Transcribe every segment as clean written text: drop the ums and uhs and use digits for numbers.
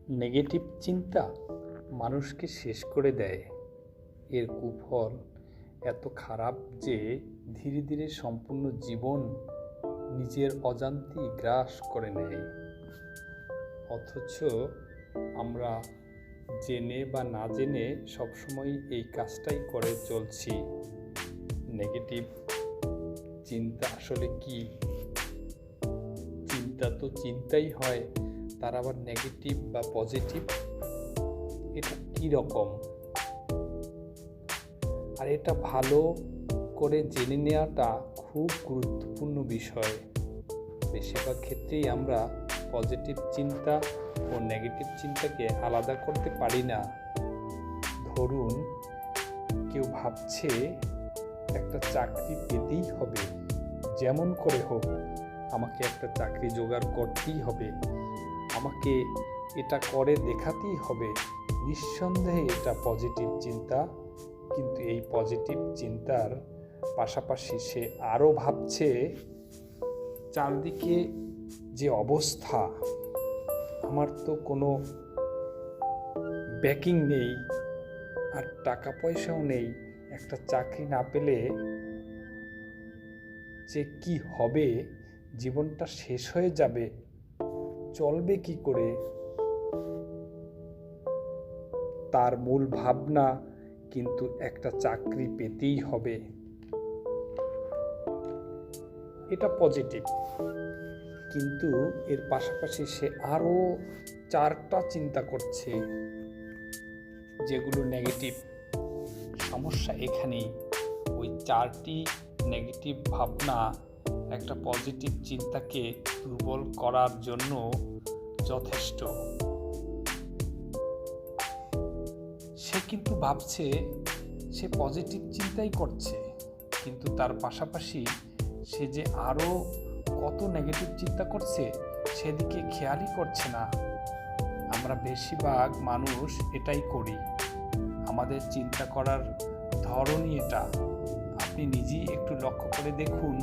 Negative চিন্তা মানুষকে শেষ করে দেয়। এর কুফল এত খারাপ যে ধীরে ধীরে সম্পূর্ণ জীবন নিজের অজান্তেই গ্রাস করে নেয়। অথচ আমরা জেনে বা না জেনে সবসময় এই কাজটাই করে চলছি। নেগেটিভ চিন্তা আসলে কি? চিন্তা তো চিন্তাই হয়, তার আবার নেগেটিভ বা পজিটিভ, এটা কি রকম? আর এটা ভালো করে জেনে নেওয়াটা খুব গুরুত্বপূর্ণ বিষয়। বেশিরভাগ ক্ষেত্রেই আমরা পজিটিভ চিন্তা ও নেগেটিভ চিন্তাকে আলাদা করতে পারি না। ধরুন, কেউ ভাবছে একটা চাকরি পেতেই হবে, যেমন করে হোক আমাকে একটা চাকরি জোগাড় করতেই হবে, আমাকে এটা করে দেখাতেই হবে। নিঃসন্দেহে এটা পজিটিভ চিন্তা, কিন্তু এই পজিটিভ চিন্তার পাশাপাশি সে আরও ভাবছে চারদিকে যে অবস্থা, আমার তো কোনো ব্যাকিং নেই, আর টাকা পয়সাও নেই, একটা চাকরি না পেলে যে কি হবে, জীবনটা শেষ হয়ে যাবে, চলবে কি করে? তার মূল ভাবনা কিন্তু একটা চাকরি পেতেই হবে। এটা পজিটিভ, কিন্তু এর পাশাপাশি সে আরও 4টা চিন্তা করছে যেগুলো নেগেটিভ। সমস্যা এখানেই, ওই 4টি নেগেটিভ ভাবনা একটা পজিটিভ চিন্তাকে দুর্বল করার জন্য যথেষ্ট। সে কিন্তু ভাবছে সে পজিটিভ চিন্তাই করছে, কিন্তু তার পাশাপাশি সে যে আরও কত নেগেটিভ চিন্তা করছে সেদিকে খেয়ালই করছে না। আমরা বেশিরভাগ মানুষ এটাই করি, আমাদের চিন্তা করার ধরনই এটা। আপনি নিজেই একটু লক্ষ্য করে দেখুন,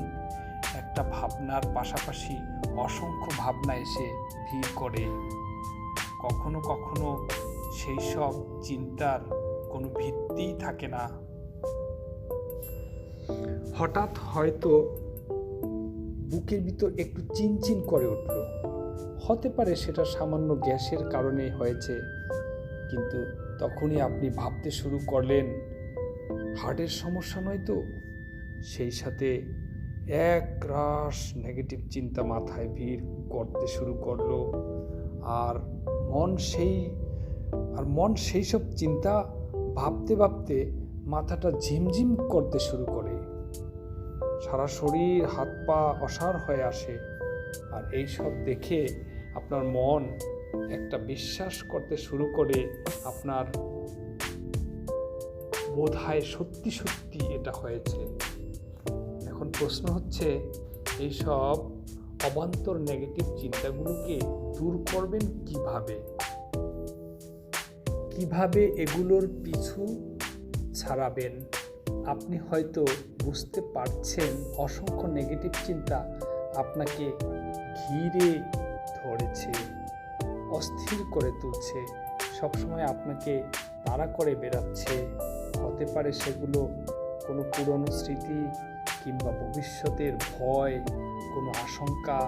একটা ভাবনার পাশাপাশি অসংখ্য ভাবনা এসে ভিড় করে। কখনো কখনো সেই সব চিন্তার কোনো ভিত্তিই থাকে না। হঠাৎ হয়তো বুকের ভিতর একটু চিনচিন করে উঠল, হতে পারে সেটা সামান্য গ্যাসের কারণে হয়েছে, কিন্তু তখনই আপনি ভাবতে শুরু করলেন হার্টের সমস্যা নয় তো। সেই সাথে এক রাশ নেগেটিভ চিন্তা মাথায় ভিড় করতে শুরু করলো, আর মন সেই সব চিন্তা ভাবতে ভাবতে মাথাটা ঝিমঝিম করতে শুরু করে, সারা শরীর হাত পা অসাড় হয়ে আসে। আর এই সব দেখে আপনার মন একটা বিশ্বাস করতে শুরু করে আপনার বোধহয় সত্যি সত্যি এটা হয়েছে। এখন প্রশ্ন হচ্ছে, এইসব অবান্তর নেগেটিভ চিন্তাগুলোকে দূর করবেন কিভাবে এগুলোর পিছু ছাড়াবেন? আপনি হয়তো বুঝতে পারছেন অসংখ্য নেগেটিভ চিন্তা আপনাকে ঘিরে ধরেছে, অস্থির করে তুলছে, সবসময় আপনাকে তাড়া করে বেড়াচ্ছে। হতে পারে সেগুলো কোনো পুরনো স্মৃতি, কিংবা ভবিষ্যতের ভয়, কোনো আশঙ্কা।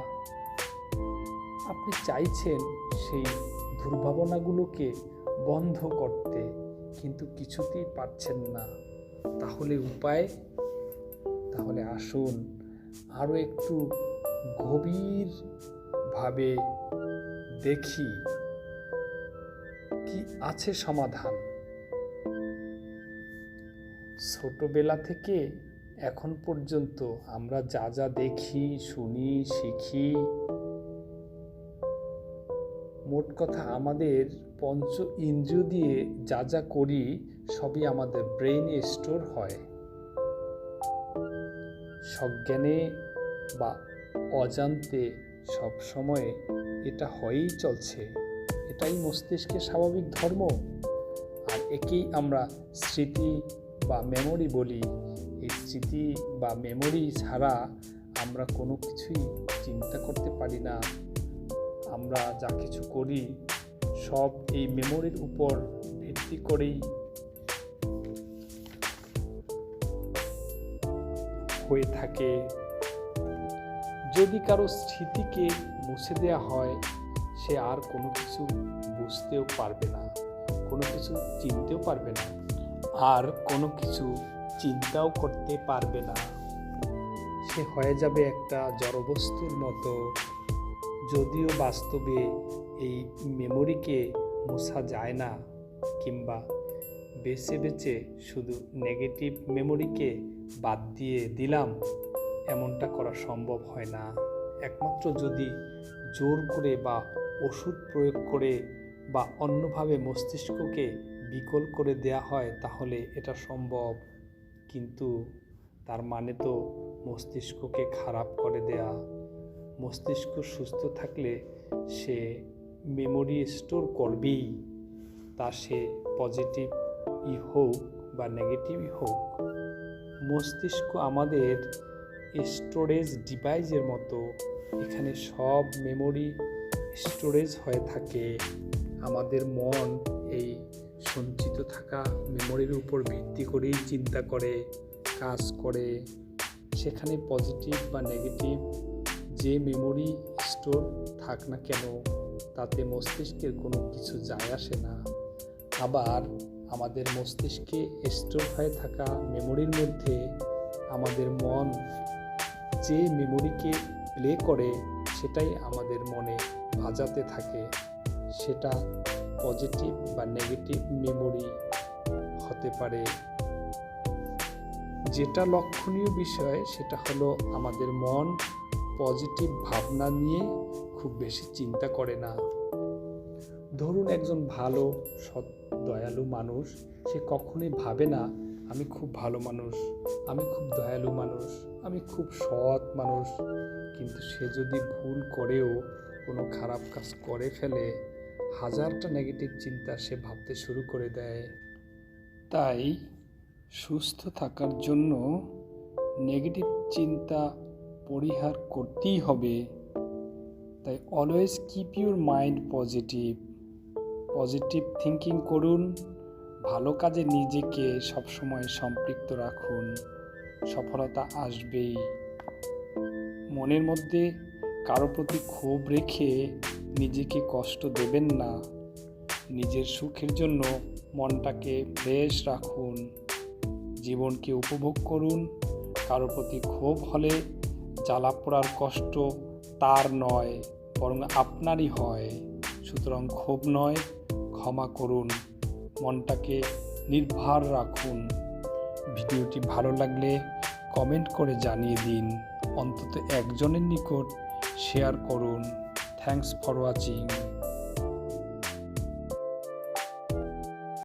আপনি চাইছেন সেই দুর্ভাবনাগুলোকে বন্ধ করতে, কিন্তু কিছুতেই পারছেন না। তাহলে উপায়? তাহলে আসুন আরও একটু গভীরভাবে দেখি কি আছে সমাধান। ছোটবেলা থেকে এখন পর্যন্ত আমরা যা যা দেখি, শুনি, শিখি, মোট কথা আমাদের পঞ্চ ইন্দ্রিয় দিয়ে যা যা করি সবই আমাদের ব্রেইনে স্টোর হয়। সজ্ঞানে বা অজান্তে সব সময় এটা হয়েই চলছে। এটাই মস্তিষ্কের স্বাভাবিক ধর্ম, আর একেই আমরা স্মৃতি বা মেমোরি বলি। এই স্মৃতি বা মেমোরি ছাড়া আমরা কোনো কিছুই চিন্তা করতে পারি না। আমরা যা কিছু করি সব এই মেমোরির উপর ভিত্তি করেই হয়ে থাকে। যদি কারো স্মৃতিকে মুছে দেওয়া হয়, সে আর কোনো কিছু বুঝতেও পারবে না, কোনো কিছু চিনতেও পারবে না, আর কোনো কিছু চিন্তাও করতে পারবে না। সে হয়ে যাবে একটা জড়বস্তুর মতো। যদিও বাস্তবে এই মেমোরিকে মোছা যায় না, কিংবা বেছে বেছে শুধু নেগেটিভ মেমোরিকে বাদ দিয়ে দিলাম, এমনটা করা সম্ভব হয় না। একমাত্র যদি জোর করে বা ওষুধ প্রয়োগ করে বা অন্যভাবে মস্তিষ্ককে বিকল করে দেয়া হয়, তাহলে এটা সম্ভব। কিন্তু তার মানে তো মস্তিষ্ককে খারাপ করে দেয়া। মস্তিষ্ক সুস্থ থাকলে সে মেমোরি স্টোর করবেই, তা সে পজিটিভই হোক বা নেগেটিভই হোক। মস্তিষ্ক আমাদের স্টোরেজ ডিভাইসের মতো। এখানে সব মেমোরি স্টোরেজ হয়ে থাকে। আমাদের মন এই সঞ্চিত থাকা মেমোরির উপর ভিত্তি করেই চিন্তা করে, কাজ করে। সেখানে পজিটিভ বা নেগেটিভ যে মেমোরি স্টোর থাক না কেন, তাতে মস্তিষ্কের কোনো কিছু যায় আসে না। আবার আমাদের মস্তিষ্কে স্টোর হয়ে থাকা মেমোরির মধ্যে আমাদের মন যে মেমোরিকে প্লে করে, সেটাই আমাদের মনে বাজাতে থাকে। সেটা পজিটিভ বা নেগেটিভ মেমোরি হতে পারে। যেটা লক্ষণীয় বিষয় সেটা হলো আমাদের মন পজিটিভ ভাবনা নিয়ে খুব বেশি চিন্তা করে না। ধরুন একজন ভালো, সৎ, দয়ালু মানুষ, সে কখনোই ভাবে না আমি খুব ভালো মানুষ, আমি খুব দয়ালু মানুষ, আমি খুব সৎ মানুষ। কিন্তু সে যদি ভুল করেও কোনো খারাপ কাজ করে ফেলে, হাজারটা নেগেটিভ চিন্তা সে ভাবতে শুরু করে দেয়। তাই সুস্থ থাকার জন্য নেগেটিভ চিন্তা পরিহার করতেই হবে। তাই always keep your mind positive. Positive thinking করুন, ভালো কাজে নিজেকে সবসময় সম্পৃক্ত রাখুন, সফলতা আসবেই। মনের মধ্যে কারো প্রতি ক্ষোভ রেখে নিজেকে কষ্ট দেবেন না। নিজের সুখের জন্য মনটাকে ফ্রেশ রাখুন, জীবনকে উপভোগ করুন। কারো প্রতি ক্ষোভ হলে জ্বালা পোড়ার কষ্ট তার নয়, বরং আপনারই হয়। সুতরাং ক্ষোভ নয়, ক্ষমা করুন, মনটাকে নির্ভর রাখুন। ভিডিওটি ভালো লাগলে কমেন্ট করে জানিয়ে দিন, অন্তত একজনের নিকট শেয়ার করুন। Thanks for watching.